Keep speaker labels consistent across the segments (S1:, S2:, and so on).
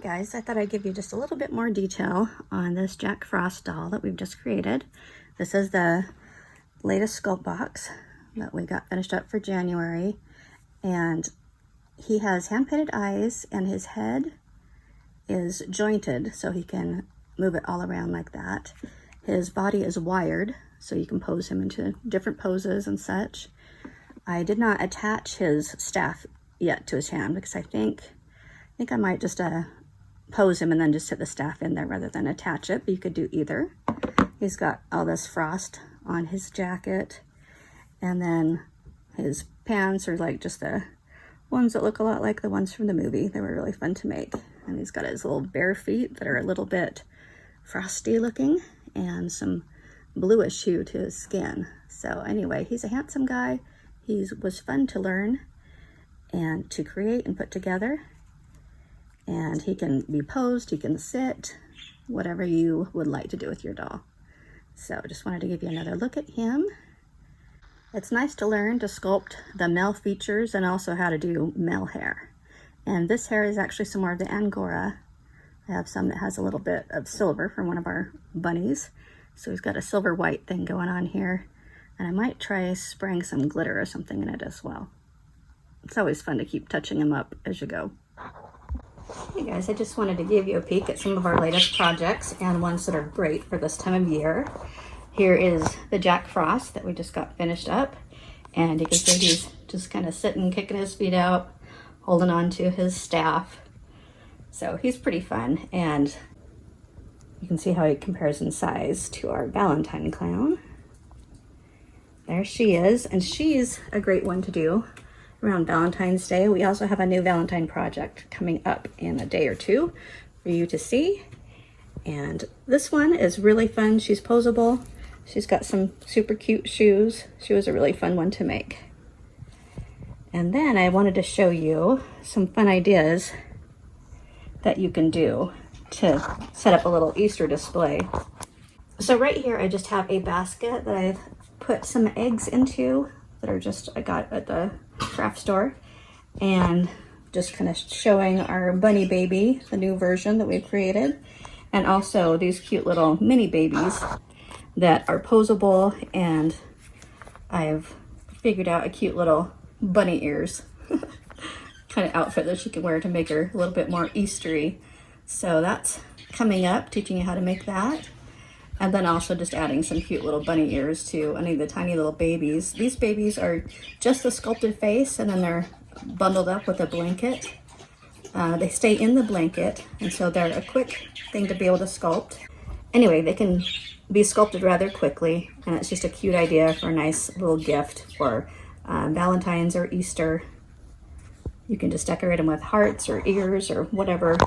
S1: Guys, I thought I'd give you just a little bit more detail on this Jack Frost doll that we've just created. This is the latest sculpt box that we got finished up for January, and he has hand-painted eyes and his head is jointed so he can move it all around like that. His body is wired so you can pose him into different poses and such. I did not attach his staff yet to his hand because I think I might just pose him and then just sit the staff in there rather than attach it, but you could do either. He's got all this frost on his jacket, and then his pants are like just the ones that look a lot like the ones from the movie. They were really fun to make. And he's got his little bare feet that are a little bit frosty looking and some bluish hue to his skin. So anyway, he's a handsome guy. He was fun to learn and to create and put together. And he can be posed, he can sit, whatever you would like to do with your doll. So just wanted to give you another look at him. It's nice to learn to sculpt the male features and also how to do male hair. And this hair is actually some more of the Angora. I have some that has a little bit of silver from one of our bunnies. So he's got a silver white thing going on here. And I might try spraying some glitter or something in it as well. It's always fun to keep touching him up as you go. Hey guys, I just wanted to give you a peek at some of our latest projects and ones that are great for this time of year. Here is the Jack Frost that we just got finished up, and you can see he's just kind of sitting, kicking his feet out, holding on to his staff. So he's pretty fun, and you can see how he compares in size to our Valentine Clown. There she is, and she's a great one to do around Valentine's Day. We also have a new Valentine project coming up in a day or two for you to see. And this one is really fun. She's posable. She's got some super cute shoes. She was a really fun one to make. And then I wanted to show you some fun ideas that you can do to set up a little Easter display. So right here, I just have a basket that I've put some eggs into that are just, I got at the craft store, and just kind of showing our bunny baby, the new version that we've created, and also these cute little mini babies that are posable, and I've figured out a cute little bunny ears kind of outfit that she can wear to make her a little bit more Eastery. So that's coming up, teaching you how to make that. And then also just adding some cute little bunny ears to any of the tiny little babies. These babies are just the sculpted face, and then they're bundled up with a blanket. They stay in the blanket, and so they're a quick thing to be able to sculpt. Anyway, they can be sculpted rather quickly, and it's just a cute idea for a nice little gift for Valentine's or Easter. You can just decorate them with hearts or ears or whatever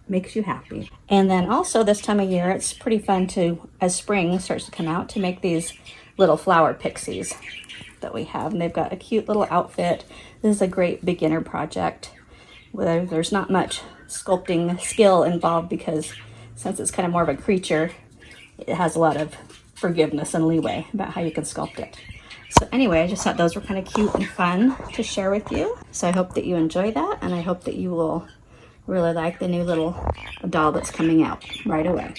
S1: makes you happy. And then also this time of year, it's pretty fun to, as spring starts to come out, to make these little flower pixies that we have. And they've got a cute little outfit. This is a great beginner project where there's not much sculpting skill involved, because since it's kind of more of a creature, it has a lot of forgiveness and leeway about how you can sculpt it. So anyway, I just thought those were kind of cute and fun to share with you. So I hope that you enjoy that, and I hope that you will really like the new little doll that's coming out right away.